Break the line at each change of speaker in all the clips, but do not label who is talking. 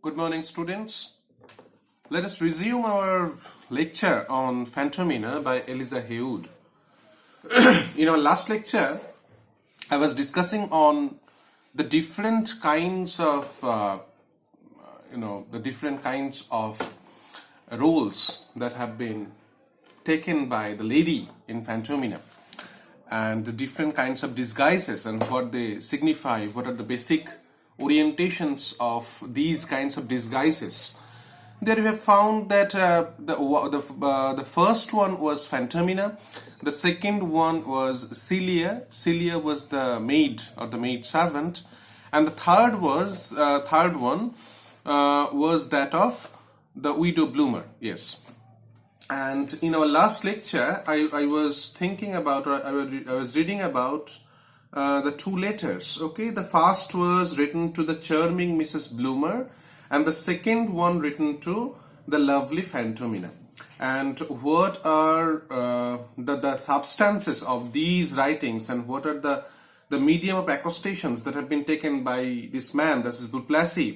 Good morning, students. Let us resume our lecture on Phantomina by Eliza Haywood. In our last lecture, I was discussing on the different kinds of, roles that have been taken by the lady in Phantomina, and the different kinds of disguises and what they signify, what are the basic orientations of these kinds of disguises. There we have found that the first one was Phantomina, the second one was Celia. Celia was the maid or the maid servant, and the third one was that of the widow bloomer. Yes. And in our last lecture, I was thinking about, I was reading about the two letters. Okay, the first was written to the charming Mrs. Bloomer, and the second one written to the lovely Phantomina. And what are the substances of these writings, and what are the medium of accusations that have been taken by this man, that is Duplessis?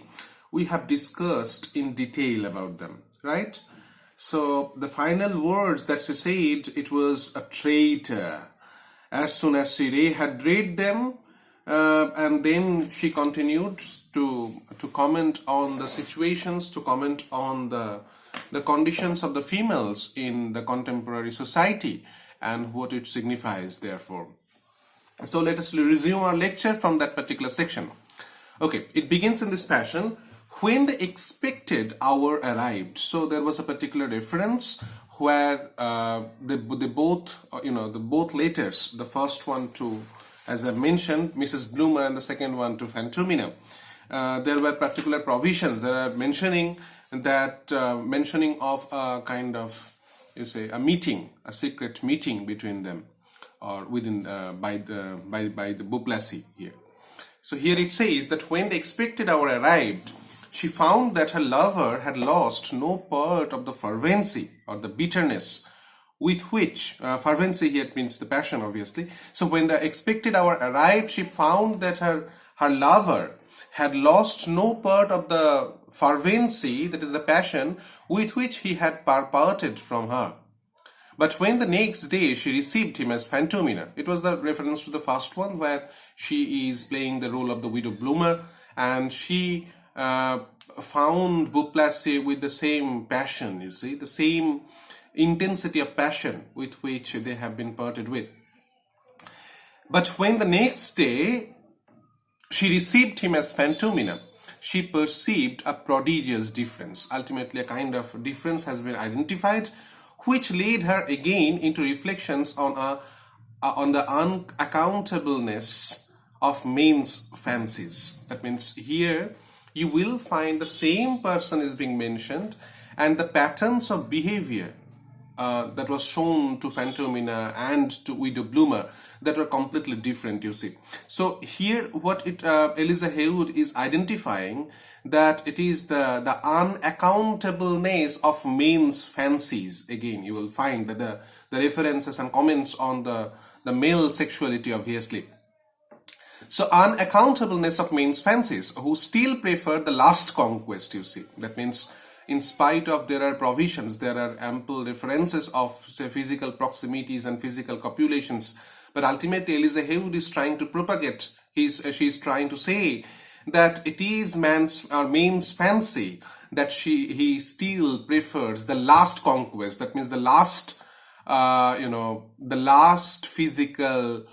We have discussed in detail about them, right? So the final words that she said, it was a traitor. As soon as she had read them, and then she continued to comment on the situations, to comment on the conditions of the females in the contemporary society and what it signifies, therefore. So let us resume our lecture from that particular section. Okay, it begins in this fashion. When the expected hour arrived, so there was a particular reference where the both letters, the first one to, as I mentioned, Mrs. Bloomer, and the second one to Phantomina, there were particular provisions. There are mentioning of a kind of, a meeting, a secret meeting between them, or within by the Duplessis here. So here it says that when the expected hour arrived, she found that her lover had lost no part of the fervency or the bitterness with which, fervency here means the passion, obviously. So when the expected hour arrived, she found that her lover had lost no part of the fervency, that is the passion, with which he had parted from her. But when the next day she received him as Phantomina, it was the reference to the first one where she is playing the role of the widow bloomer, and she found Duplessis with the same passion, the same intensity of passion with which they have been parted with. But when the next day she received him as Phantomina, she perceived a prodigious difference. Ultimately, a kind of difference has been identified, which led her again into reflections on the unaccountableness of men's fancies. That means here you will find the same person is being mentioned, and the patterns of behavior that was shown to Phantomina and to widow bloomer, that were completely different, you see. So here what Eliza Haywood is identifying, that it is the unaccountableness of men's fancies. Again, you will find that the references and comments on the male sexuality, obviously. So unaccountableness of men's fancies, who still prefer the last conquest, you see. That means in spite of there are provisions, there are ample references of, say, physical proximities and physical copulations, but ultimately Eliza Haywood is trying to propagate, she's trying to say that it is men's fancy that he still prefers the last conquest. That means the last physical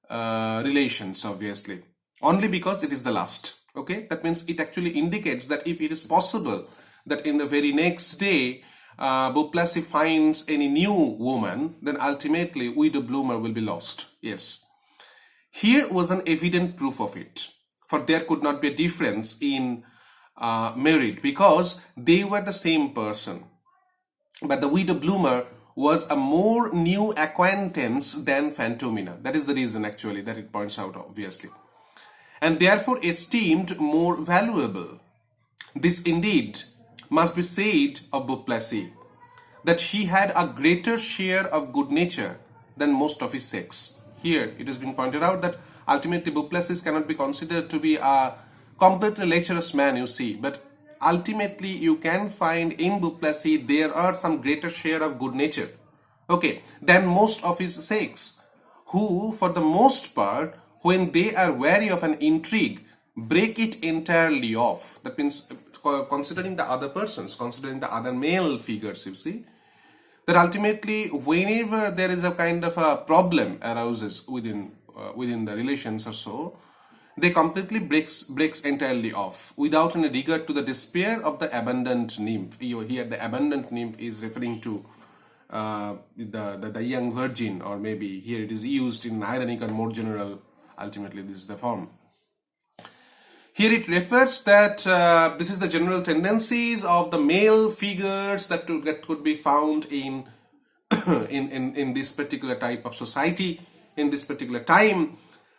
relations, obviously, only because it is the last. Okay, that means it actually indicates that if it is possible that in the very next day Duplessis finds any new woman, then ultimately widow bloomer will be lost. Yes, here was an evident proof of it, for there could not be a difference in merit, because they were the same person, but the widow bloomer was a more new acquaintance than Phantomina. That is the reason, actually, that it points out, obviously, and therefore esteemed more valuable. This indeed must be said of Duplessis, that he had a greater share of good nature than most of his sex. Here it has been pointed out that ultimately Duplessis cannot be considered to be a completely lecherous man, you see, but ultimately you can find in Duplessis there are some greater share of good nature, okay, than most of his sex, who for the most part, when they are wary of an intrigue, break it entirely off. That means considering the other persons, considering the other male figures, you see, that ultimately whenever there is a kind of a problem arises within the relations or so, they completely breaks entirely off without any regard to the despair of the abandoned nymph. Here the abandoned nymph is referring to the young virgin, or maybe here it is used in ironic or more general. Ultimately this is the form. Here it refers that this is the general tendencies of the male figures that could be found in in this particular type of society, in this particular time,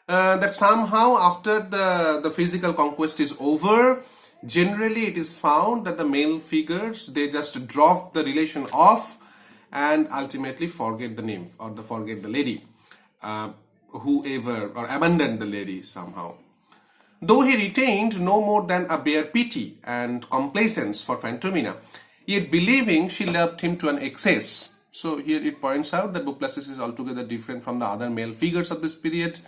that somehow after the physical conquest is over, generally it is found that the male figures, they just drop the relation off and ultimately forget the nymph or forget the lady, whoever, or abandon the lady somehow. Though he retained no more than a bare pity and complaisance for Phantomina, yet believing she loved him to an excess. So here it points out that Duplessis is altogether different from the other male figures of this period.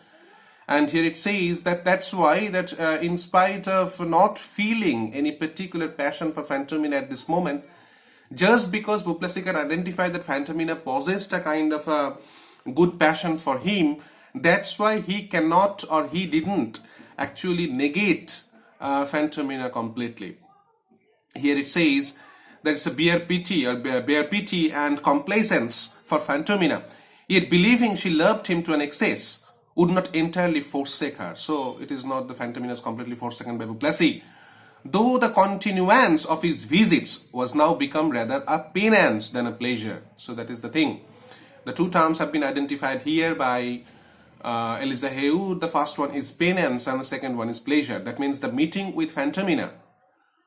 And here it says that that's why that in spite of not feeling any particular passion for Phantomina at this moment, just because Duplessis can identify that Phantomina possessed a kind of a good passion for him, that's why he cannot, or he didn't actually negate Phantomina completely. Here it says that it's a bare pity and complaisance for Phantomina, yet believing she loved him to an excess, would not entirely forsake her. So it is not the Phantomina is completely forsaken by Duplessis, though the continuance of his visits was now become rather a penance than a pleasure. So that is the thing. The two terms have been identified here by Eliza Haywood. The first one is penance and the second one is pleasure. That means the meeting with Phantomina,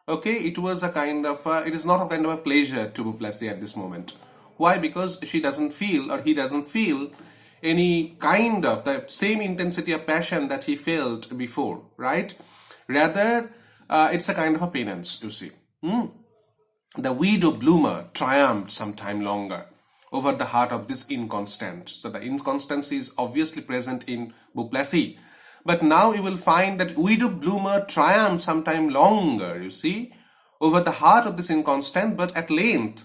okay, it was a kind of it is not a kind of a pleasure to Duplessis at this moment. Why? Because she doesn't feel, or he doesn't feel, any kind of the same intensity of passion that he felt before, right? Rather, it's a kind of a penance, you see. The widow bloomer triumphed some time longer over the heart of this inconstant. So the inconstancy is obviously present in Duplessis. But now you will find that widow bloomer triumphed some time longer, you see, over the heart of this inconstant, but at length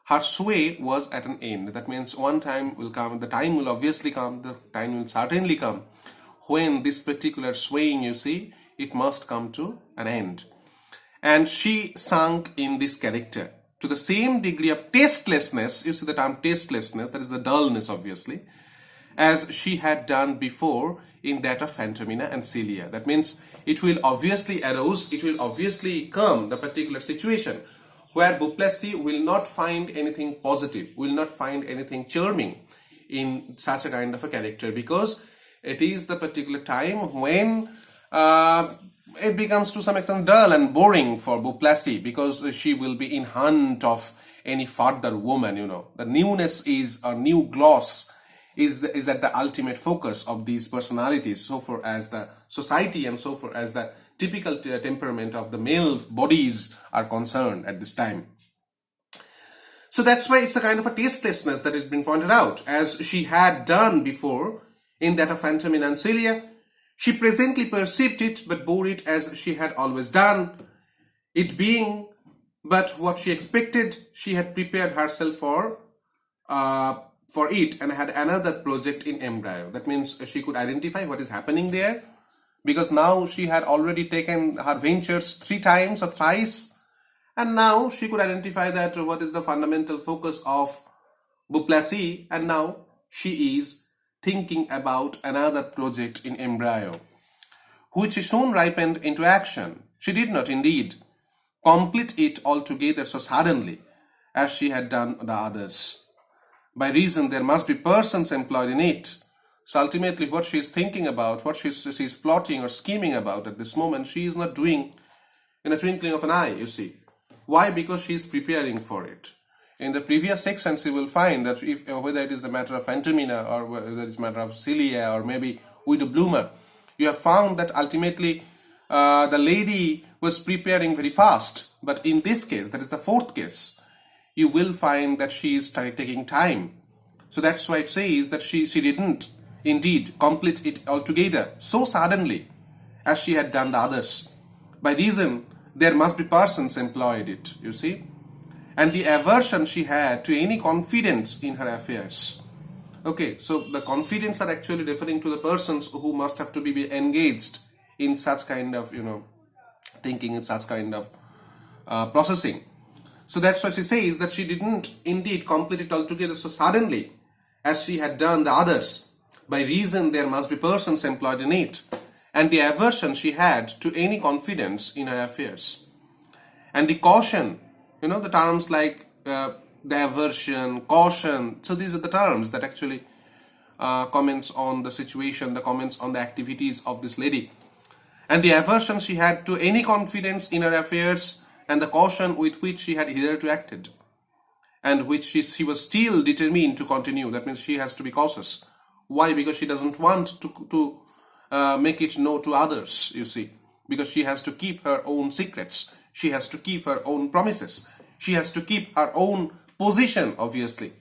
her sway was at an end. That means one time will come, the time will obviously come, the time will certainly come when this particular swaying, you see, it must come to an end. And she sunk in this character to the same degree of tastelessness, you see the term tastelessness, that is the dullness obviously, as she had done before in that of Phantomina and Celia. That means it will obviously arouse, it will obviously come the particular situation where Duplessis will not find anything positive, will not find anything charming in such a kind of a character, because it is the particular time when it becomes to some extent dull and boring for Duplessis, because she will be in hunt of any further woman, you know. The newness is, a new gloss is at the ultimate focus of these personalities, so far as the society and so far as the typical temperament of the male bodies are concerned at this time. So that's why it's a kind of a tastelessness that has been pointed out, as she had done before in that of Phantomina and Celia. She presently perceived it, but bore it as she had always done, it being but what she expected. She had prepared herself for it and had another project in embryo. That means she could identify what is happening there, because now she had already taken her ventures 3 times or thrice, and now she could identify that what is the fundamental focus of Duplessis, and now she is thinking about another project in embryo, which soon ripened into action. She did not indeed complete it altogether so suddenly as she had done the others. By reason there must be persons employed in it. So ultimately what she is thinking about, what she is plotting or scheming about at this moment, she is not doing in a twinkling of an eye, you see. Why? Because she is preparing for it. In the previous sections you will find that if whether it is the matter of Phantomina or whether it is a matter of Celia or maybe Widow Bloomer, you have found that ultimately the lady was preparing very fast. But in this case, that is the fourth case, you will find that she is taking time. So that's why it says that she didn't indeed complete it altogether so suddenly as she had done the others. By reason, there must be persons employed it, you see. And the aversion she had to any confidence in her affairs. Okay, so the confidence are actually referring to the persons who must have to be engaged in such kind of, thinking, in such kind of processing. So that's why she says that she didn't indeed complete it altogether so suddenly as she had done the others. By reason, there must be persons employed in it. And the aversion she had to any confidence in her affairs. And the caution, the terms like the aversion, caution. So these are the terms that actually comments on the situation, the comments on the activities of this lady. And the aversion she had to any confidence in her affairs, and the caution with which she had hitherto acted, and which she was still determined to continue. That means she has to be cautious. Why? Because she doesn't want to make it known to others, you see. Because she has to keep her own secrets. She has to keep her own promises. She has to keep her own position, obviously.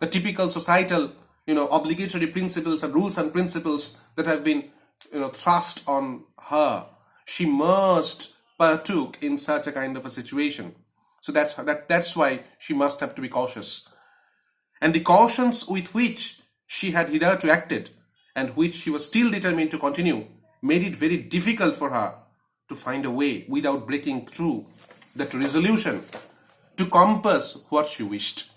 The typical societal, obligatory principles and rules and principles that have been, thrust on her. She must partook in such a kind of a situation. So that's why she must have to be cautious. And the cautions with which she had hitherto acted, and which she was still determined to continue, made it very difficult for her to find a way without breaking through that resolution to compass what she wished.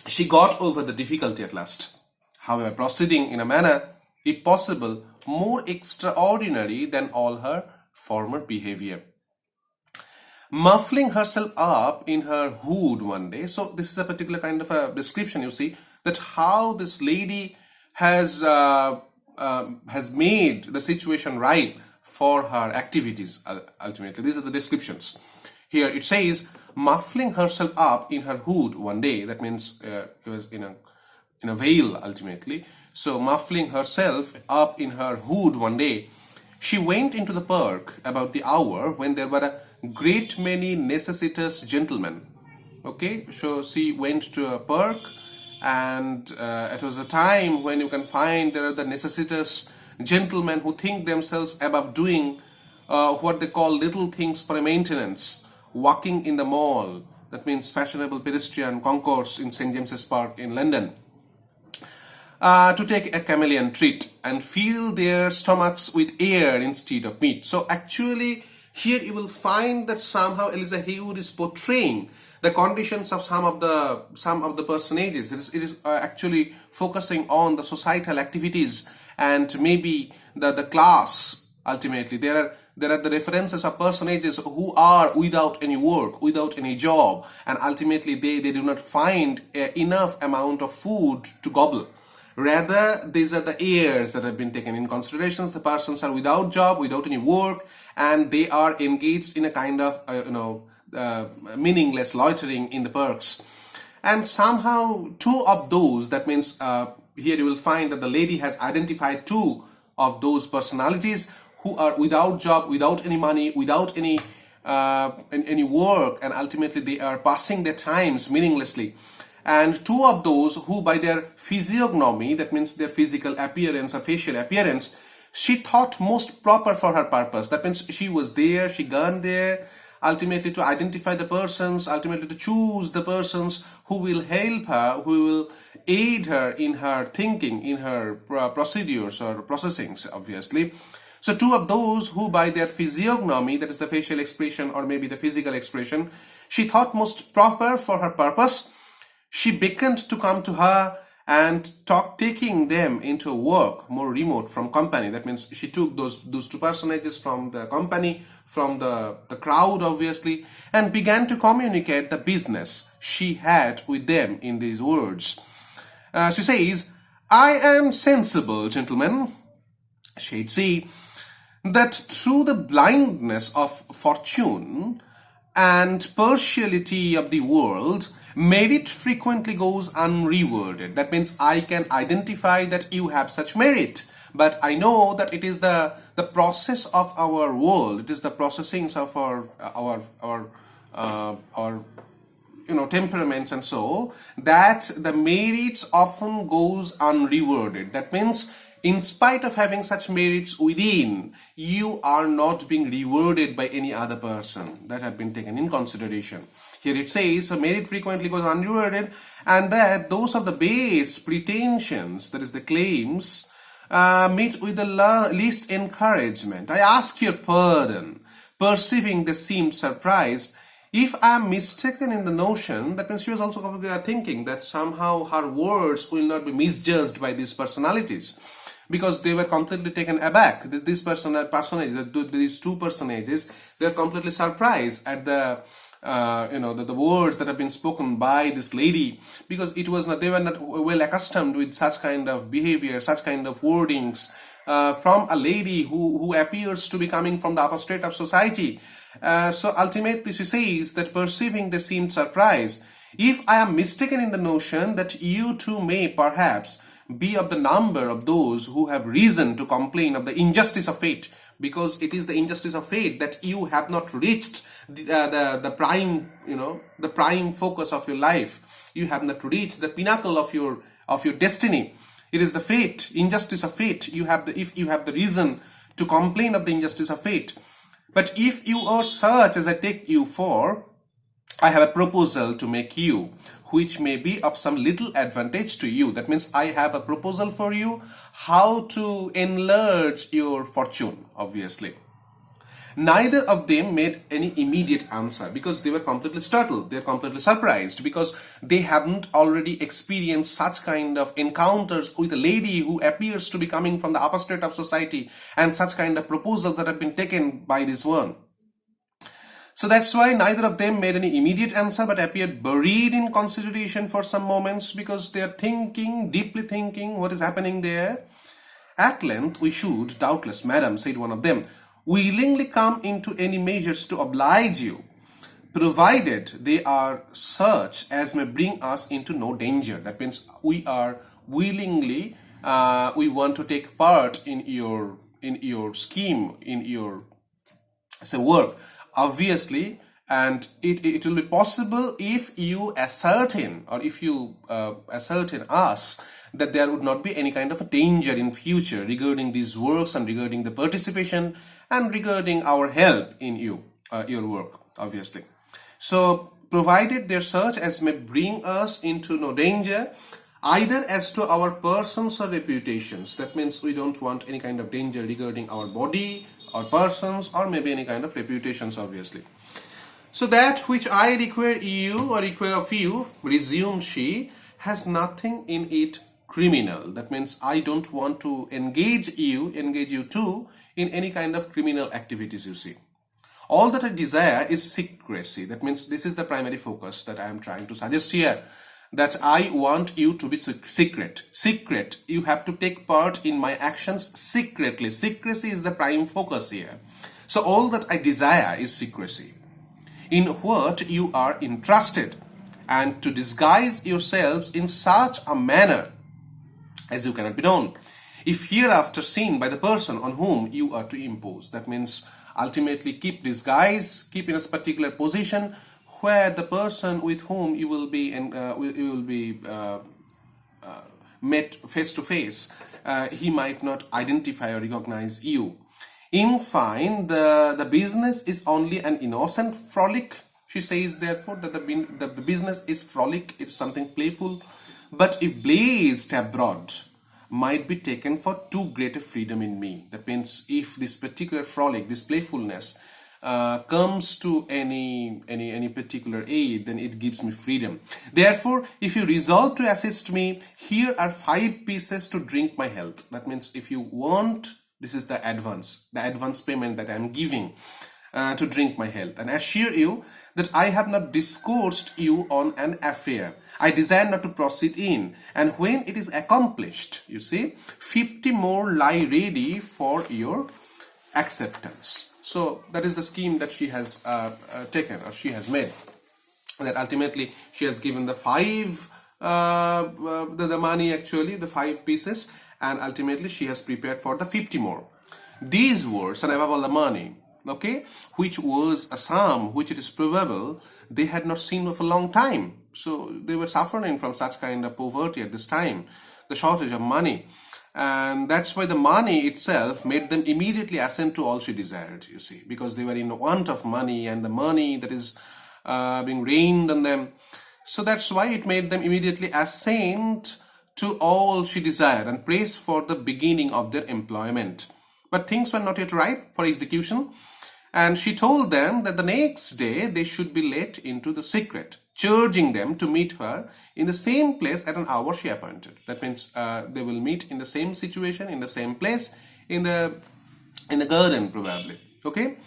She got over the difficulty at last, however, proceeding in a manner, if possible, more extraordinary than all her former behavior. Muffling herself up in her hood one day. So this is a particular kind of a description, you see, that how this lady has made the situation right for her activities. Ultimately, these are the descriptions. Here it says, muffling herself up in her hood one day. That means it was in a veil, ultimately. So muffling herself up in her hood one day, she went into the park about the hour when there were a great many necessitous gentlemen. Okay, so she went to a park, and it was a time when you can find there are the necessitous gentlemen who think themselves above doing what they call little things for a maintenance, walking in the mall. That means fashionable pedestrian concourse in St. James's Park in London. To take a chameleon treat and fill their stomachs with air instead of meat. So actually, here you will find that somehow Eliza Haywood is portraying the conditions of some of the personages. It is actually focusing on the societal activities and maybe the class. Ultimately, there are the references of personages who are without any work, without any job, and ultimately they do not find enough amount of food to gobble. Rather, these are the heirs that have been taken in consideration. The persons are without job, without any work, and they are engaged in a kind of meaningless loitering in the parks. And somehow two of those, that means here you will find that the lady has identified two of those personalities who are without job, without any money, without any work, and ultimately they are passing their times meaninglessly. And two of those who by their physiognomy, that means their physical appearance or facial appearance, she thought most proper for her purpose. That means she was there, she gone there, ultimately to identify the persons, ultimately to choose the persons who will help her, who will aid her in her thinking, in her procedures or processings, obviously. So two of those who by their physiognomy, that is the facial expression or maybe the physical expression, she thought most proper for her purpose, she beckoned to come to her and taking them into work more remote from company. That means she took those two personages from the company, from the crowd, obviously, and began to communicate the business she had with them in these words. She says, I am sensible, gentlemen, she'd say, that through the blindness of fortune and partiality of the world, merit frequently goes unrewarded. That means I can identify that you have such merit, but I know that it is the process of our world, it is the processings of our temperaments and so, that the merits often goes unrewarded. That means in spite of having such merits within, you are not being rewarded by any other person that have been taken in consideration. Here it says, so merit frequently goes unrewarded, and that those of the base pretensions, that is the claims, meet with the least encouragement. I ask your pardon. Perceiving they seemed surprised. If I am mistaken in the notion, that means she was also thinking that somehow her words will not be misjudged by these personalities, because they were completely taken aback. These these two personages, they are completely surprised at the the words that have been spoken by this lady, because it was not, they were not well accustomed with such kind of behavior, such kind of wordings from a lady who appears to be coming from the upper strata of society. So ultimately she says that perceiving they seemed surprised. If I am mistaken in the notion that you too may perhaps be of the number of those who have reason to complain of the injustice of fate, because it is the injustice of fate that you have not reached the prime, the prime focus of your life. You have not reached the pinnacle of your destiny. It is the fate, injustice of fate. If you have the reason to complain of the injustice of fate. But if you are such as I take you for, I have a proposal to make you, which may be of some little advantage to you. That means I have a proposal for you, how to enlarge your fortune, obviously. Neither of them made any immediate answer, because they were completely startled. They're completely surprised, because they haven't already experienced such kind of encounters with a lady who appears to be coming from the upper strata of society, and such kind of proposals that have been taken by this one. So that's why neither of them made any immediate answer, but appeared buried in consideration for some moments, because they are thinking, deeply thinking what is happening there. At length, we should, doubtless, madam, said one of them, willingly come into any measures to oblige you, provided they are such as may bring us into no danger. That means we are willingly, we want to take part in your scheme, in your work, obviously, and it will be possible if you ascertain, or if you ascertain us, that there would not be any kind of a danger in future regarding these works, and regarding the participation, and regarding our help in your work, obviously. So, provided their search as may bring us into no danger, either as to our persons or reputations. That means we don't want any kind of danger regarding our body, or persons, or maybe any kind of reputations, obviously. So that which I require you, or require of you, resumed she, has nothing in it criminal. That means I don't want to engage you too in any kind of criminal activities, you see. All that I desire is secrecy. That means this is the primary focus that I am trying to suggest here. That I want you to be secret. Secret. You have to take part in my actions secretly. Secrecy is the prime focus here. So all that I desire is secrecy, in what you are entrusted, and to disguise yourselves in such a manner as you cannot be known, if hereafter seen by the person on whom you are to impose. That means ultimately keep disguise, keep in a particular position where the person with whom you will be met face to face, he might not identify or recognize you. In fine, the business is only an innocent frolic. She says, therefore, that the business is frolic, it's something playful, but if blazed abroad, might be taken for too great a freedom in me. That means if this particular frolic, this playfulness, comes to any particular aid, then it gives me freedom. Therefore, if you resolve to assist me, here are 5 pieces to drink my health. That means if you want, this is the advance payment that I am giving to drink my health, and assure you that I have not discoursed you on an affair I desire not to proceed in, and when it is accomplished, you see, 50 more lie ready for your acceptance. So that is the scheme that she has taken, or she has made. That ultimately she has given the 5 the money, actually the 5 pieces, and ultimately she has prepared for the 50 more. These words, and above all the money, okay, which was a sum which it is probable they had not seen for a long time. So they were suffering from such kind of poverty at this time, the shortage of money. And that's why the money itself made them immediately assent to all she desired, you see, because they were in want of money and the money that is being rained on them. So that's why it made them immediately assent to all she desired and praise for the beginning of their employment. But things were not yet ripe for execution, and she told them that the next day they should be let into the secret, charging them to meet her in the same place at an hour she appointed. That means they will meet in the same situation, in the same place, in the garden probably. Okay,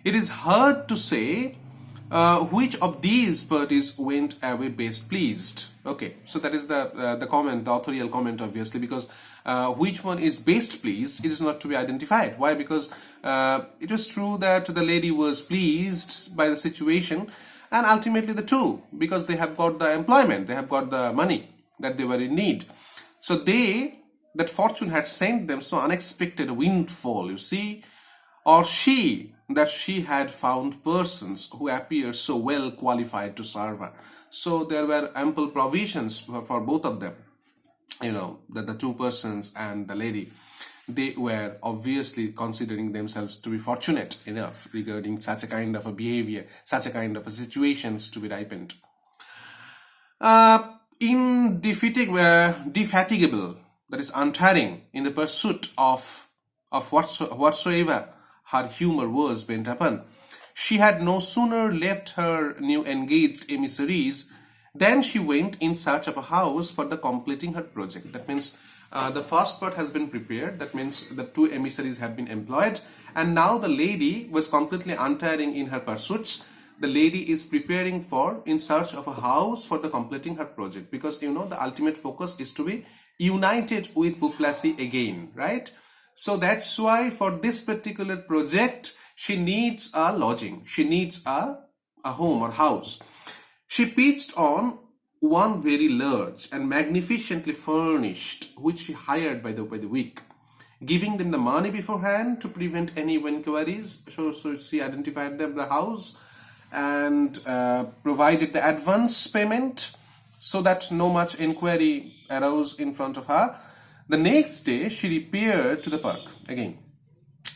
it is hard to say which of these parties went away best pleased. Okay, so that is the comment, the authorial comment, obviously, because which one is best pleased, it is not to be identified. Why? Because it was true that the lady was pleased by the situation, and ultimately the two, because they have got the employment, they have got the money that they were in need. So that fortune had sent them so unexpected windfall, you see, or that she had found persons who appeared so well qualified to serve her. So there were ample provisions for both of them, you know, that the two persons and the lady, they were obviously considering themselves to be fortunate enough regarding such a kind of a behavior, such a kind of a situations to be ripened. Indefatigable, that is untiring in the pursuit of whatsoever her humor was bent upon, she had no sooner left her new engaged emissaries than she went in search of a house for the completing her project. That means the first part has been prepared. That means the two emissaries have been employed, and now the lady was completely untiring in her pursuits. The lady is preparing in search of a house for the completing her project, because you know the ultimate focus is to be united with Beauplessis again, right? So that's why for this particular project she needs a lodging, she needs a home or house. She pitched on one very large and magnificently furnished, which she hired by the week, giving them the money beforehand to prevent any inquiries. So she identified them the house and provided the advance payment so that no much inquiry arose in front of her. The next day she repaired to the park again.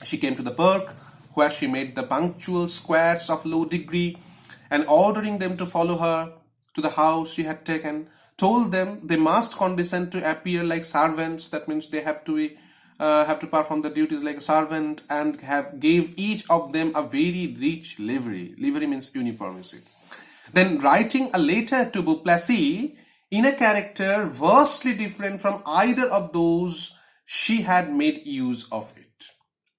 She came to the park, where she made the punctual squares of low degree, and ordering them to follow her to the house she had taken, told them they must condescend to appear like servants. That means they have to perform the duties like a servant, and gave each of them a very rich livery. Livery means uniform, you see. Then writing a letter to Beauplessis in a character vastly different from either of those she had made use of it,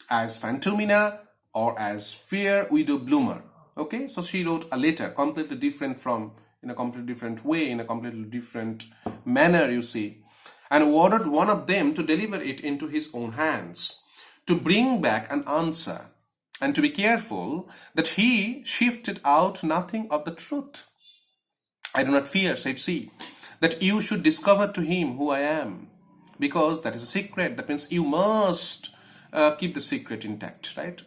as Phantomina or as Fair Widow Bloomer. Okay, so she wrote a letter completely different in a completely different way, in a completely different manner, you see, and ordered one of them to deliver it into his own hands, to bring back an answer, and to be careful that he shifted out nothing of the truth. I do not fear, said she, that you should discover to him who I am, because that is a secret. That means you must keep the secret intact, right?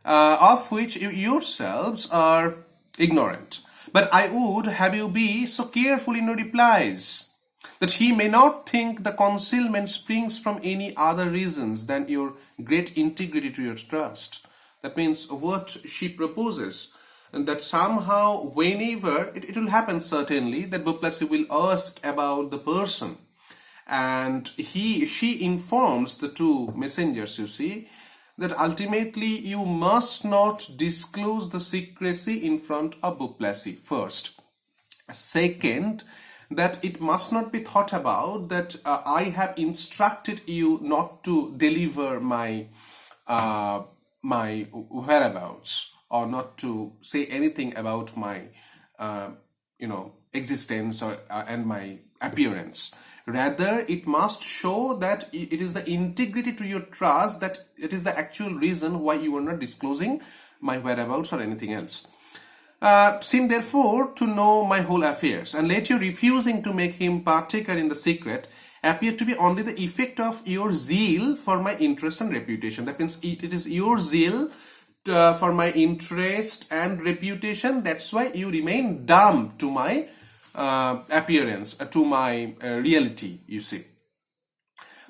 Of which you yourselves are ignorant. But I would have you be so careful in your replies that he may not think the concealment springs from any other reasons than your great integrity to your trust. That means what she proposes, and that somehow whenever it will happen, certainly that Beauplessis will ask about the person, and she informs the two messengers, you see, that ultimately you must not disclose the secrecy in front of Beauplessis first. Second, that it must not be thought about that I have instructed you not to deliver my whereabouts, or not to say anything about my existence or and my appearance. Rather, it must show that it is the integrity to your trust, that it is the actual reason why you are not disclosing my whereabouts or anything else. Seem therefore to know my whole affairs, and let your refusing to make him partaker in the secret appear to be only the effect of your zeal for my interest and reputation. That means it is your zeal for my interest and reputation. That's why you remain dumb to my appearance, to my reality, you see.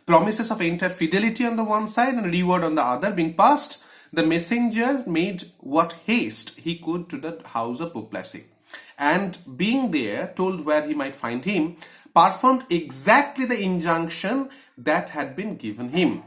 Promises of entire fidelity on the one side and reward on the other being passed, the messenger made what haste he could to the house of Buplassy, and being there, told where he might find him, performed exactly the injunction that had been given him,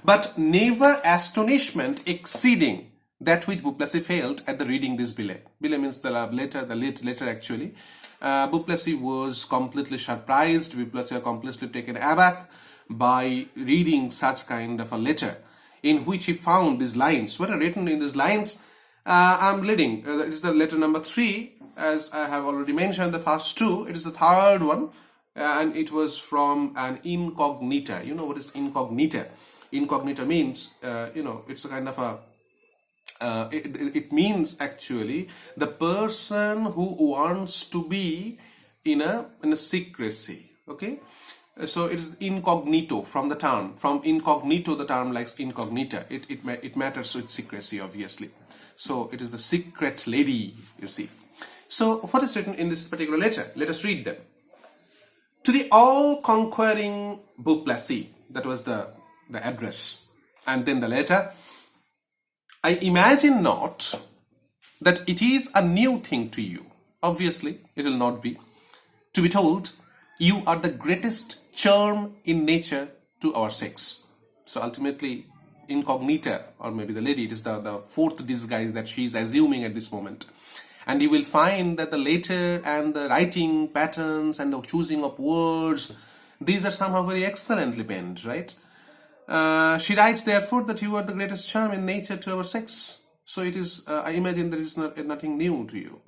but never astonishment exceeding that which Buplassy felt at the reading this billet. Billet means the letter actually. Buplassy was completely surprised, Buplassy was completely taken aback by reading such kind of a letter, in which he found these lines. What are written in these lines? I'm reading. It is the letter number 3, as I have already mentioned. The first 2. It is the third one, and it was from an incognita. You know what is incognita? Incognita means, it's a kind of a. It means actually the person who wants to be in a secrecy. Okay. So it is incognito from the term. From incognito, the term likes incognita. It matters with secrecy, obviously. So it is the secret lady, you see. So what is written in this particular letter? Let us read them. To the all-conquering Buplassy, that was the address. And then the letter. I imagine not that it is a new thing to you. Obviously, it will not be. To be told, you are the greatest charm in nature to our sex. So ultimately, incognita, or maybe the lady, it is the fourth disguise that she is assuming at this moment. And you will find that the letter and the writing patterns and the choosing of words, these are somehow very excellently penned, right? She writes, therefore, that you are the greatest charm in nature to our sex. So it is, I imagine there is nothing new to you.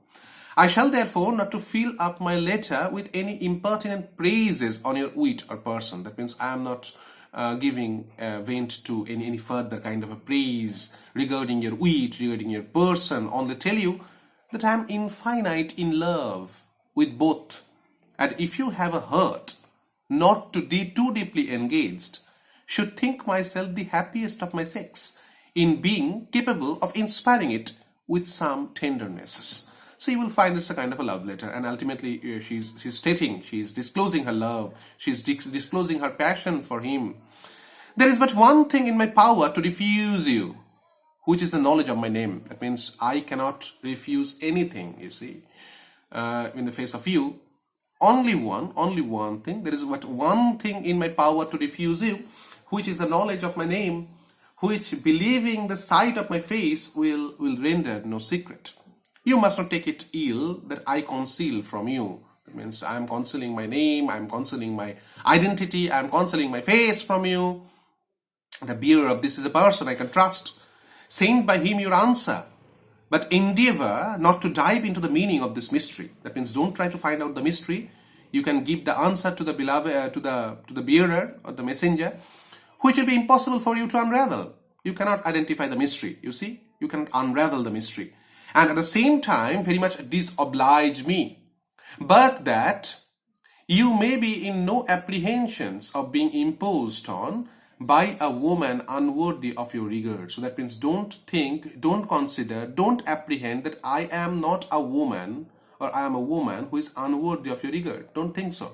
I shall therefore not to fill up my letter with any impertinent praises on your wit or person. That means I am not giving vent to any further kind of a praise regarding your wit, regarding your person. Only tell you that I am infinite in love with both. And if you have a heart not to be too deeply engaged, should think myself the happiest of my sex in being capable of inspiring it with some tendernesses. So you will find it's a kind of a love letter, and ultimately she's stating, she's disclosing her love, she's disclosing her passion for him. There is but one thing in my power to refuse you, which is the knowledge of my name. That means I cannot refuse anything, you see, in the face of you. Only one thing. There is but one thing in my power to refuse you, which is the knowledge of my name, which believing the sight of my face will render no secret. You must not take it ill that I conceal from you. It means I am concealing my name, I am concealing my identity, I am concealing my face from you. The bearer of this is a person I can trust. Send by him your answer, but endeavor not to dive into the meaning of this mystery. That means don't try to find out the mystery. You can give the answer to the beloved, to the bearer or the messenger, which will be impossible for you to unravel. You cannot identify the mystery, you see. You cannot unravel the mystery. And at the same time, very much disoblige me. But that you may be in no apprehensions of being imposed on by a woman unworthy of your regard. So that means don't think, don't consider, don't apprehend that I am not a woman, or I am a woman who is unworthy of your regard. Don't think so.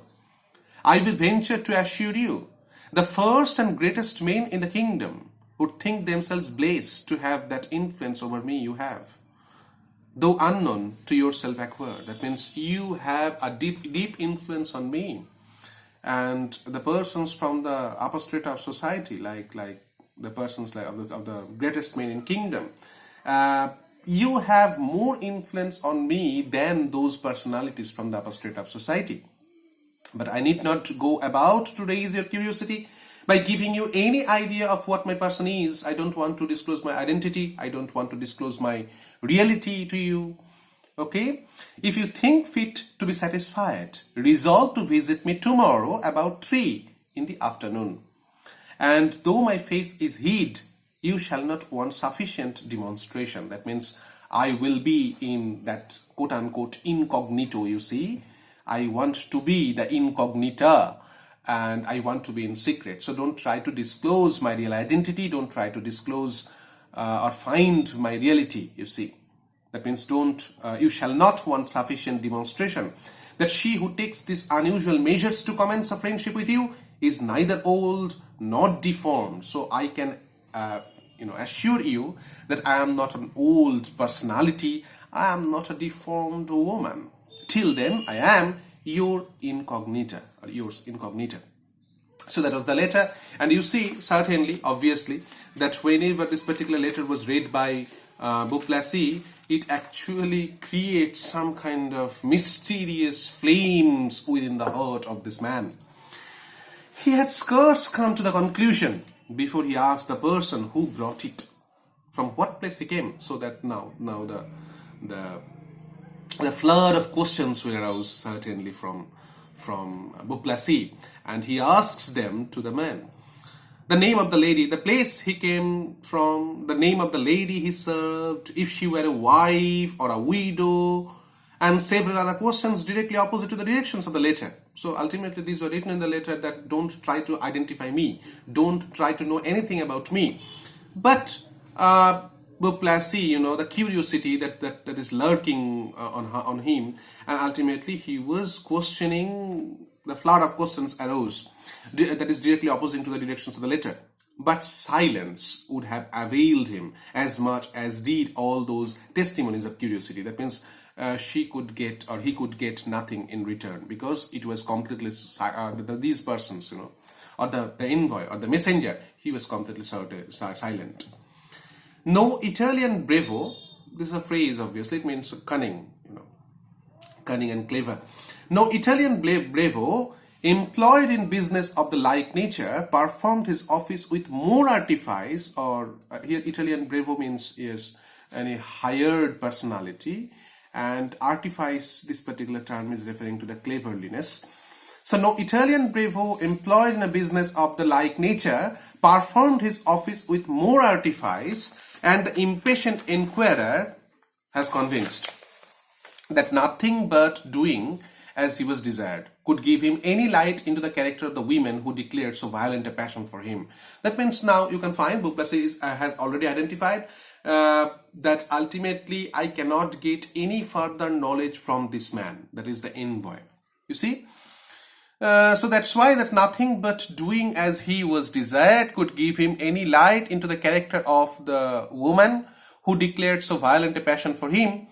I will venture to assure you, the first and greatest men in the kingdom would think themselves blessed to have that influence over me you have, though unknown to yourself acquired. That means you have a deep influence on me. And the persons from the upper strata of society, like the persons like of the greatest men in kingdom, you have more influence on me than those personalities from the upper strata of society. But I need not go about to raise your curiosity by giving you any idea of what my person is. I don't want to disclose my identity. I don't want to disclose my reality to you. Okay? If you think fit to be satisfied, resolve to visit me tomorrow about 3 in the afternoon. And though my face is hid, you shall not want sufficient demonstration. That means I will be in that quote-unquote incognito, you see. I want to be the incognita. and I want to be in secret. So don't try to disclose my real identity. Don't try to disclose or find my reality, you see. That means you shall not want sufficient demonstration that she who takes these unusual measures to commence a friendship with you is neither old nor deformed. So I can assure you that I am not an old personality. I am not a deformed woman. Till then, I am your incognita, or yours incognita. So that was the letter, and you see, certainly, obviously, that whenever this particular letter was read by Beauplessis, it actually creates some kind of mysterious flames within the heart of this man. He had scarce come to the conclusion before he asked the person who brought it, from what place he came. So that now the flood of questions will arouse certainly from Beauplessis, and he asks them to the man. The name of the lady, the place he came from, the name of the lady he served, if she were a wife or a widow, and several other questions directly opposite to the directions of the letter. So ultimately these were written in the letter that don't try to identify me, don't try to know anything about me. But Beauplessis, the curiosity that is lurking on him, and ultimately he was questioning. The flood of questions arose that is directly opposite to the directions of the letter. But silence would have availed him as much as did all those testimonies of curiosity. That means he could get nothing in return, because it was completely these persons, or the envoy or the messenger, he was completely silent. No Italian bravo, this is a phrase, obviously, it means cunning, cunning and clever. No Italian bravo, employed in business of the like nature, performed his office with more artifice, or here Italian bravo means any hired personality, and artifice, this particular term is referring to the cleverness. So no Italian bravo, employed in a business of the like nature, performed his office with more artifice, and the impatient inquirer has convinced that nothing but doing as he was desired could give him any light into the character of the women who declared so violent a passion for him. That means now you can find Beauplessis has already identified that ultimately I cannot get any further knowledge from this man, that is the envoy. You see? So that's why that nothing but doing as he was desired could give him any light into the character of the woman who declared so violent a passion for him,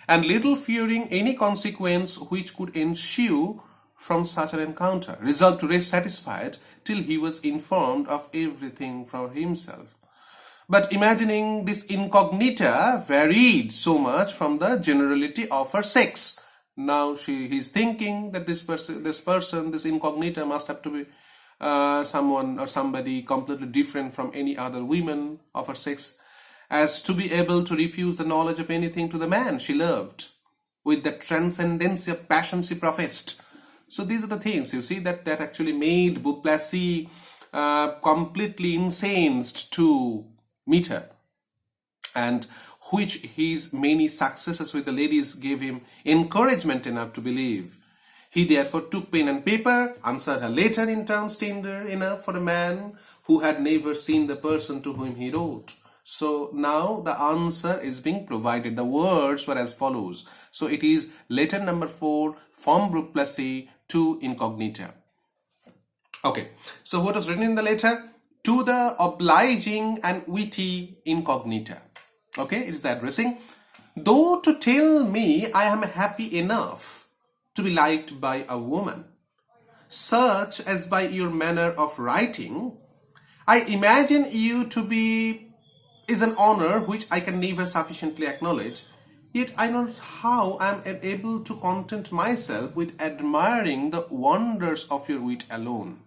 and little fearing any consequence which could ensue from such an encounter, resolved to rest satisfied till he was informed of everything for himself. But imagining this incognita varied so much from the generality of her sex, now he's thinking that this incognita must have to be someone or somebody completely different from any other women of her sex, as to be able to refuse the knowledge of anything to the man she loved, with the transcendency of passion she professed. So these are the things, you see, that actually made Beauplessis completely incensed to meet her, and which his many successes with the ladies gave him encouragement enough to believe. He therefore took pen and paper, answered her letter in terms tender enough for a man who had never seen the person to whom he wrote. So now the answer is being provided. The words were as follows. So it is letter number 4 from Beauplessis to Incognita. Okay, so what was written in the letter? To the obliging and witty Incognita. Okay, it is the addressing. Though to tell me I am happy enough to be liked by a woman, such as by your manner of writing, I imagine you to be is an honor which I can never sufficiently acknowledge, yet I know not how I am able to content myself with admiring the wonders of your wit alone.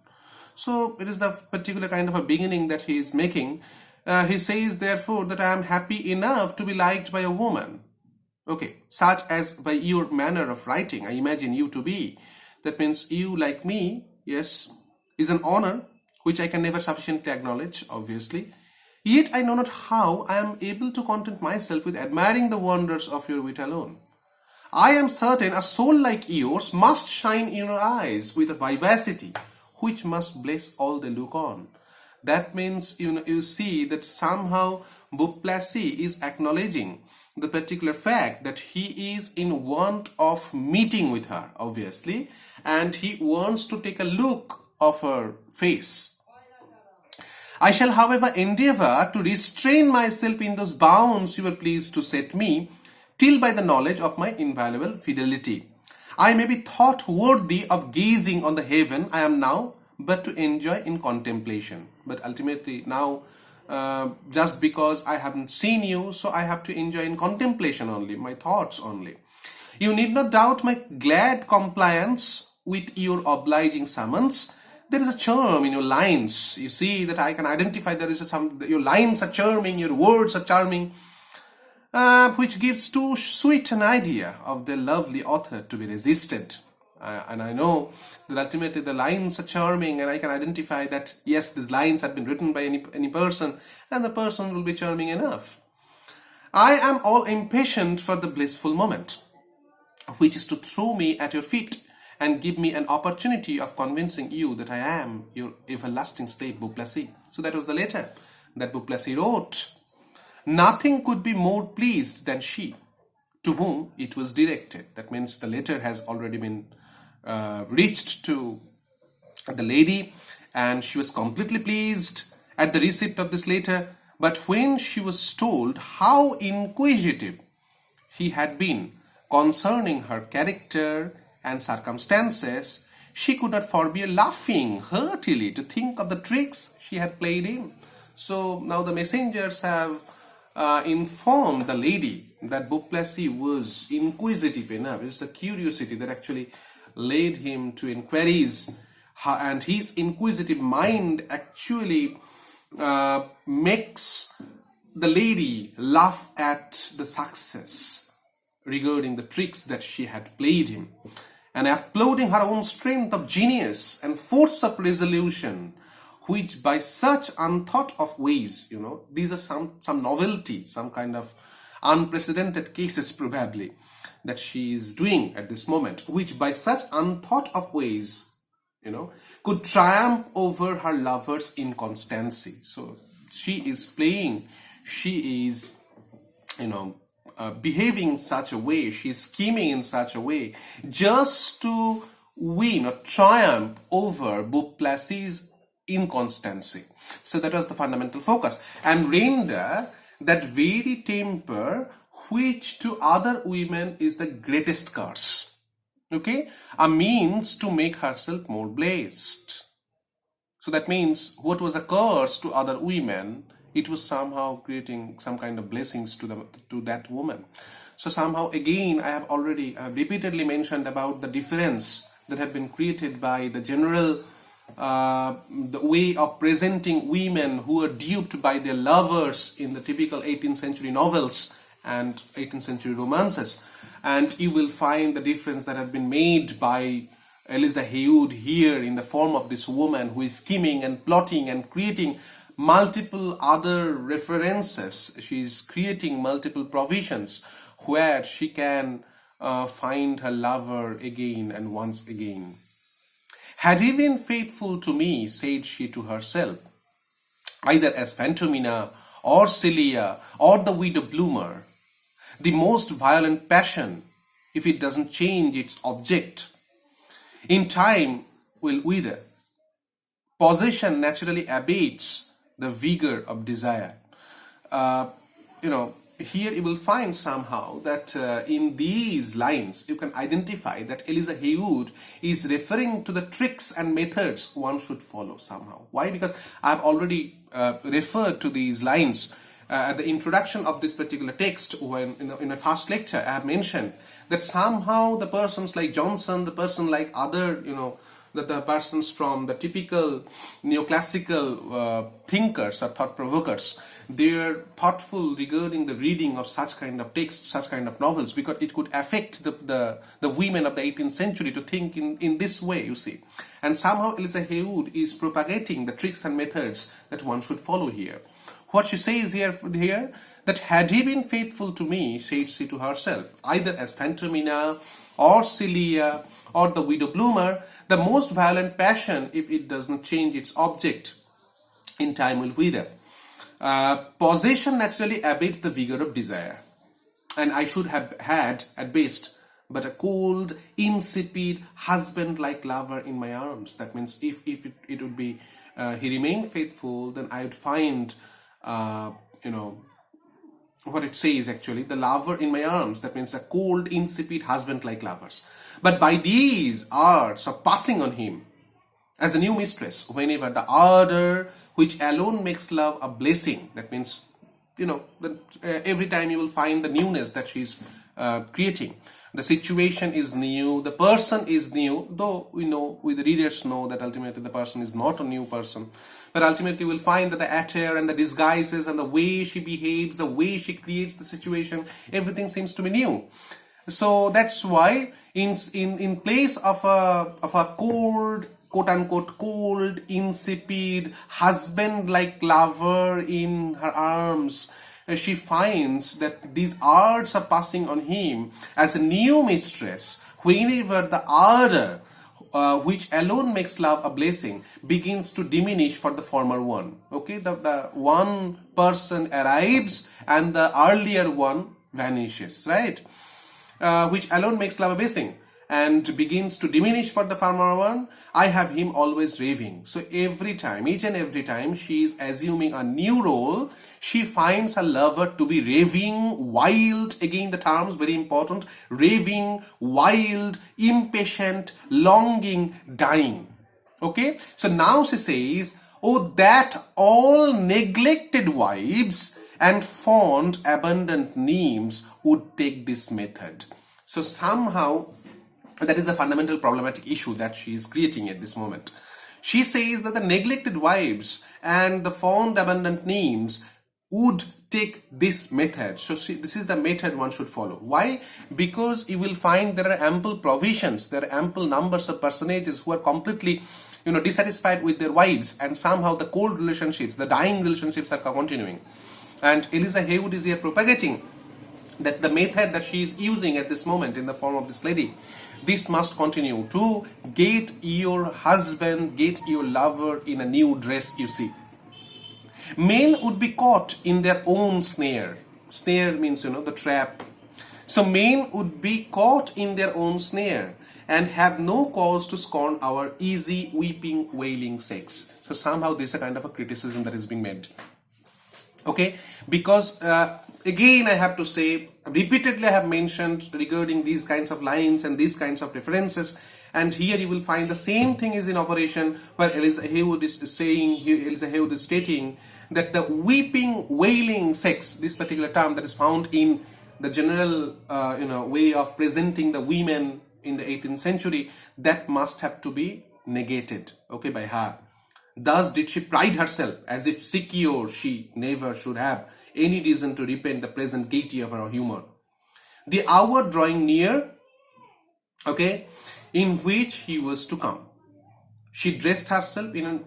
So it is the particular kind of a beginning that he is making. He says therefore that I am happy enough to be liked by a woman. Okay, such as by your manner of writing, I imagine you to be. That means you like me, yes, is an honor which I can never sufficiently acknowledge, obviously. Yet I know not how I am able to content myself with admiring the wonders of your wit alone. I am certain a soul like yours must shine in your eyes with a vivacity which must bless all they look on. That means, you see that somehow Beauplessis is acknowledging the particular fact that he is in want of meeting with her, obviously, and he wants to take a look of her face. I shall, however, endeavor to restrain myself in those bounds you were pleased to set me, till by the knowledge of my inviolable fidelity, I may be thought worthy of gazing on the heaven I am now but to enjoy in contemplation. But ultimately now, just because I haven't seen you, so I have to enjoy in contemplation only, my thoughts only. You need not doubt my glad compliance with your obliging summons. There is a charm in your lines. You see that I can identify there is your lines are charming, your words are charming, which gives too sweet an idea of the lovely author to be resisted. And I know that ultimately the lines are charming, and I can identify that yes, these lines have been written by any person, and the person will be charming enough. I am all impatient for the blissful moment, which is to throw me at your feet and give me an opportunity of convincing you that I am your everlasting slave, Beauplessis. So that was the letter that Beauplessis wrote. Nothing could be more pleased than she, to whom it was directed. That means the letter has already been reached to the lady, and she was completely pleased at the receipt of this letter. But when she was told how inquisitive he had been concerning her character and circumstances, she could not forbear laughing heartily to think of the tricks she had played him. So now the messengers have informed the lady that Beauplessis was inquisitive enough. It's the curiosity that actually led him to inquiries, and his inquisitive mind actually makes the lady laugh at the success regarding the tricks that she had played him, and applauding her own strength of genius and force of resolution, which by such unthought of ways, these are some novelty, some kind of unprecedented cases probably that she is doing at this moment, which by such unthought of ways, could triumph over her lover's inconstancy. So she is playing, she is, behaving in such a way, she is scheming in such a way just to win or triumph over Beauplessis' inconstancy. So that was the fundamental focus, and render that very temper which to other women is the greatest curse, a means to make herself more blessed. So that means what was a curse to other women, it was somehow creating some kind of blessings to that woman. So somehow again I have already repeatedly mentioned about the difference that have been created by the general the way of presenting women who are duped by their lovers in the typical 18th century novels and 18th century romances. And you will find the difference that have been made by Eliza Haywood here in the form of this woman who is scheming and plotting and creating multiple other references. She is creating multiple provisions where she can find her lover again and once again. Had he been faithful to me, said she to herself, either as Philomena or Celia or the widow Bloomer, the most violent passion, if it doesn't change its object, in time will wither. Possession naturally abates the vigor of desire. Here you will find somehow that in these lines you can identify that Eliza Haywood is referring to the tricks and methods one should follow somehow. Why? Because I have already referred to these lines at the introduction of this particular text. When in my first lecture I have mentioned that somehow the persons like Johnson, the person like other, the persons from the typical neoclassical thinkers or thought provokers, they are thoughtful regarding the reading of such kind of texts, such kind of novels, because it could affect the women of the 18th century to think in this way, you see. And somehow Eliza Haywood is propagating the tricks and methods that one should follow here. What she says here that had he been faithful to me, said she to herself, either as Philomena or Celia, or the widow bloomer, the most violent passion, if it does not change its object, in time will wither. Possession naturally abates the vigor of desire. And I should have had, at best, but a cold, insipid, husband-like lover in my arms. That means if it would be, he remained faithful, then I would find, what it says actually, the lover in my arms. That means a cold, insipid, husband-like lovers. But by these arts of passing on him as a new mistress, whenever the ardor which alone makes love a blessing, that means, every time you will find the newness that she's creating. The situation is new, the person is new, though we the readers know that ultimately the person is not a new person. But ultimately we'll find that the attire and the disguises and the way she behaves, the way she creates the situation, everything seems to be new. So that's why in place of a cold, quote-unquote cold, insipid, husband-like lover in her arms, she finds that these arts are passing on him as a new mistress, whenever the ardor which alone makes love a blessing begins to diminish for the former one. Okay, the one person arrives and the earlier one vanishes, right? Which alone makes love a blessing and begins to diminish for the former one. I have him always raving. So every time, each and every time she is assuming a new role, she finds her lover to be raving, wild, again the terms very important, raving, wild, impatient, longing, dying. Okay, so now she says, oh, that all neglected wives and fond, abundant nymphs would take this method. So somehow, that is the fundamental problematic issue that she is creating at this moment. She says that the neglected wives and the fond, abundant nymphs would take this method. So this is the method one should follow. Why? Because you will find there are ample provisions, there are ample numbers of personages who are completely dissatisfied with their wives, and somehow the cold relationships, the dying relationships are continuing. And Eliza Haywood is here propagating that the method that she is using at this moment in the form of this lady, this must continue to get your husband, get your lover in a new dress, you see. Men would be caught in their own snare. Snare means, the trap. So men would be caught in their own snare and have no cause to scorn our easy, weeping, wailing sex. So somehow this is a kind of a criticism that is being made. Okay, because again I have to say, repeatedly I have mentioned regarding these kinds of lines and these kinds of references, and here you will find the same thing is in operation, where Eliza Haywood is saying, Eliza Haywood is stating that the weeping, wailing sex, this particular term that is found in the general way of presenting the women in the 18th century, that must have to be negated, okay, by her. Thus did she pride herself, as if secure she never should have any reason to repent the present gaiety of her humor. The hour drawing near, okay, in which he was to come. She dressed herself in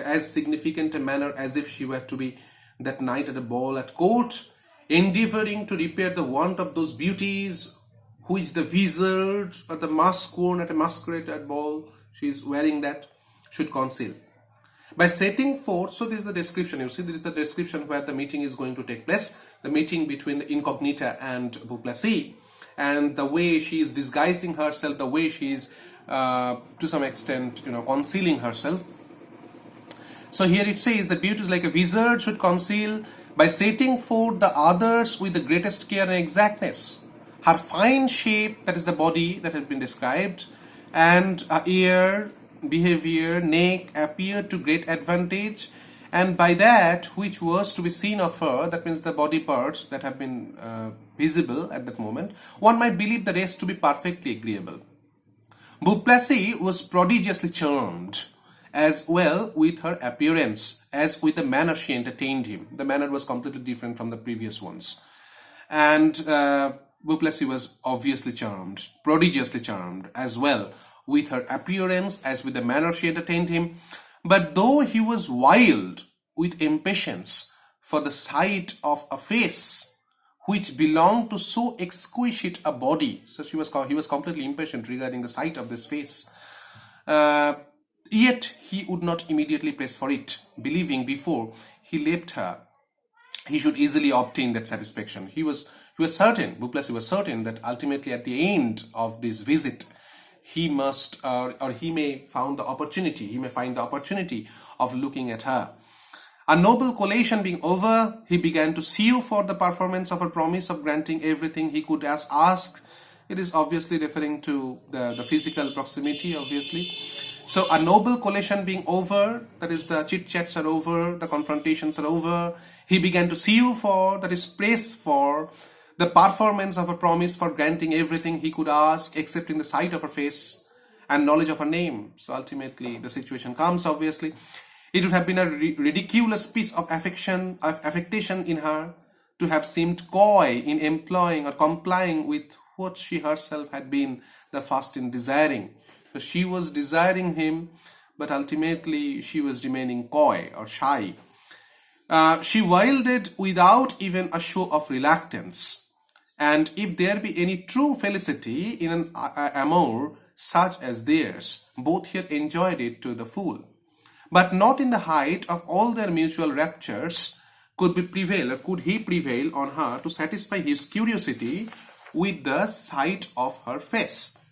as significant a manner as if she were to be that night at a ball at court, endeavoring to repair the want of those beauties which the wizard or the mask worn at a masquerade at ball, she is wearing that, should conceal. By setting forth, so this is the description, you see, this is the description where the meeting is going to take place, the meeting between the Incognita and Beauplessis, and the way she is disguising herself, the way she is to some extent, concealing herself. So here it says that beauty is like a wizard should conceal by setting forth the others with the greatest care and exactness. Her fine shape, that is the body that has been described, and her ear, behavior, neck appeared to great advantage, and by that which was to be seen of her, that means the body parts that have been visible at that moment, one might believe the rest to be perfectly agreeable. Beauplessis was prodigiously charmed as well with her appearance as with the manner she entertained him. The manner was completely different from the previous ones. And Beauplessis was obviously charmed, prodigiously charmed as well with her appearance as with the manner she entertained him. But though he was wild with impatience for the sight of a face which belonged to so exquisite a body. So he was completely impatient regarding the sight of this face. Yet he would not immediately press for it, believing before he left her, he should easily obtain that satisfaction. He was certain, Beauplessis was certain that ultimately at the end of this visit, he must, or he may find the opportunity of looking at her. A noble collation being over, he began to sue for the performance of her promise of granting everything he could ask. It is obviously referring to the physical proximity, obviously. So a noble collation being over, that is the chit-chats are over, the confrontations are over, he began to sue for, that is praise for, the performance of a promise for granting everything he could ask, except in the sight of her face and knowledge of her name. So ultimately the situation comes, obviously. It would have been a ridiculous piece of affectation in her to have seemed coy in employing or complying with what she herself had been the first in desiring. So she was desiring him, but ultimately she was remaining coy or shy. She wielded without even a show of reluctance. And if there be any true felicity in an amour such as theirs, both here enjoyed it to the full. But not in the height of all their mutual raptures could he prevail on her to satisfy his curiosity with the sight of her face.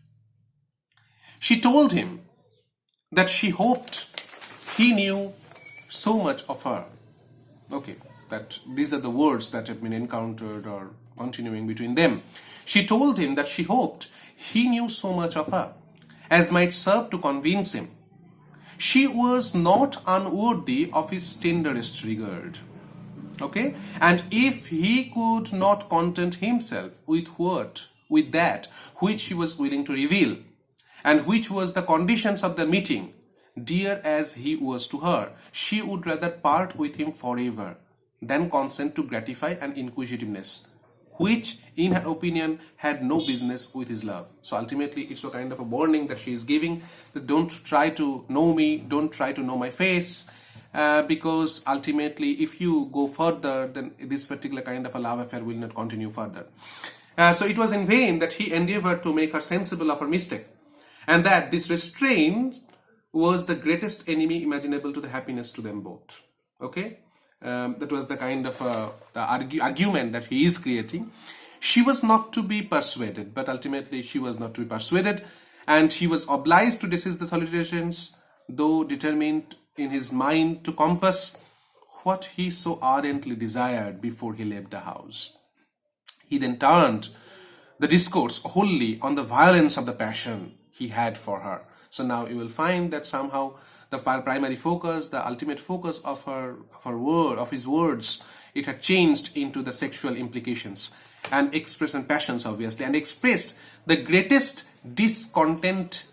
She told him that she hoped he knew so much of her. Okay, that these are the words that have been encountered or continuing between them. She told him that she hoped he knew so much of her as might serve to convince him she was not unworthy of his tenderest regard. Okay, and if he could not content himself with that which he was willing to reveal, and which was the conditions of the meeting, dear as he was to her, she would rather part with him forever than consent to gratify an inquisitiveness which in her opinion had no business with his love. So ultimately it's a kind of a warning that she is giving, that don't try to know me, don't try to know my face, because ultimately if you go further, then this particular kind of a love affair will not continue further. So it was in vain that he endeavored to make her sensible of her mistake, and that this restraint was the greatest enemy imaginable to the happiness to them both. Okay, that was the kind of the argument that he is creating. She was not to be persuaded, but ultimately she was not to be persuaded, and he was obliged to desist the solicitations, though determined in his mind to compass what he so ardently desired before he left the house. He then turned the discourse wholly on the violence of the passion he had for her. So now you will find that somehow the primary focus, the ultimate focus of his words, it had changed into the sexual implications and expression passions, obviously, and expressed the greatest discontent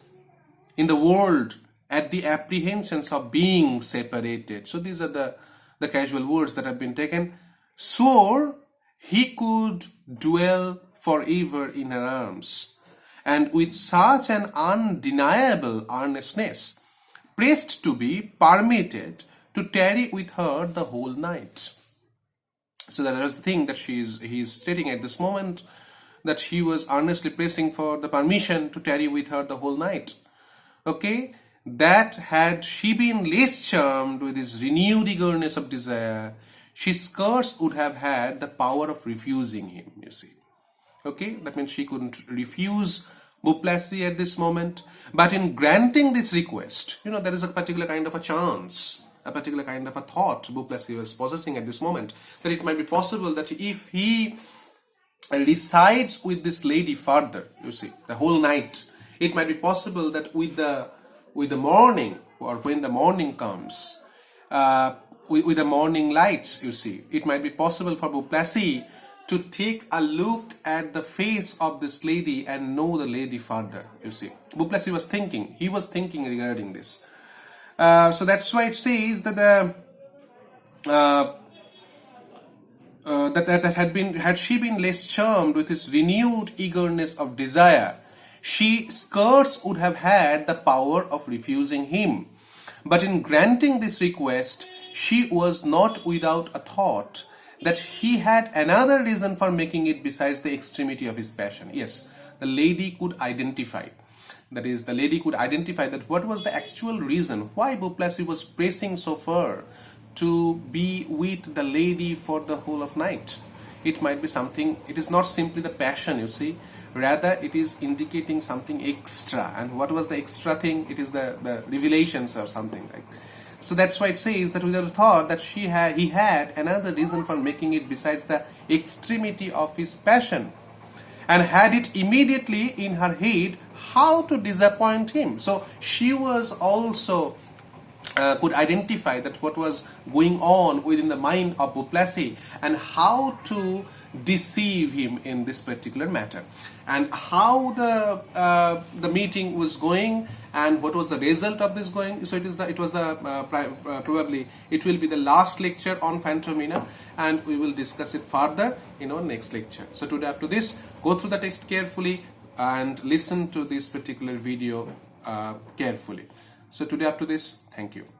in the world at the apprehensions of being separated. So these are the casual words that have been taken. Swore he could dwell forever in her arms, and with such an undeniable earnestness, pressed to be permitted to tarry with her the whole night. So that is the thing that he is stating at this moment, that he was earnestly pressing for the permission to tarry with her the whole night. Okay, that had she been less charmed with his renewed eagerness of desire, she scarce would have had the power of refusing him, you see. Okay, that means she couldn't refuse Beauplessis at this moment. But in granting this request, there is a particular kind of a chance, a particular kind of a thought Beauplessis was possessing at this moment, that it might be possible that if he resides with this lady further, you see, the whole night, it might be possible that with the morning, or when the morning comes, with the morning lights, you see, it might be possible for Beauplessis to take a look at the face of this lady and know the lady further, you see. Beauplessis was thinking, regarding this. So that's why it says that had she been less charmed with his renewed eagerness of desire, she scarce would have had the power of refusing him. But in granting this request, she was not without a thought that he had another reason for making it besides the extremity of his passion. Yes, the lady could identify. That is, the lady could identify that what was the actual reason why Beauplessis was pressing so far to be with the lady for the whole of night. It might be something, it is not simply the passion, you see, rather it is indicating something extra. And what was the extra thing? It is the revelations or something like. So that's why it says that we would have thought that he had another reason for making it besides the extremity of his passion, and had it immediately in her head how to disappoint him. So she was also could identify that what was going on within the mind of Beauplessis and how to deceive him in this particular matter, and how the meeting was going and what was the result of this going. So probably it will be the last lecture on Phäntomina, and we will discuss it further in our next lecture. So today, up to this, go through the text carefully and listen to this particular video carefully. So today, up to this, thank you.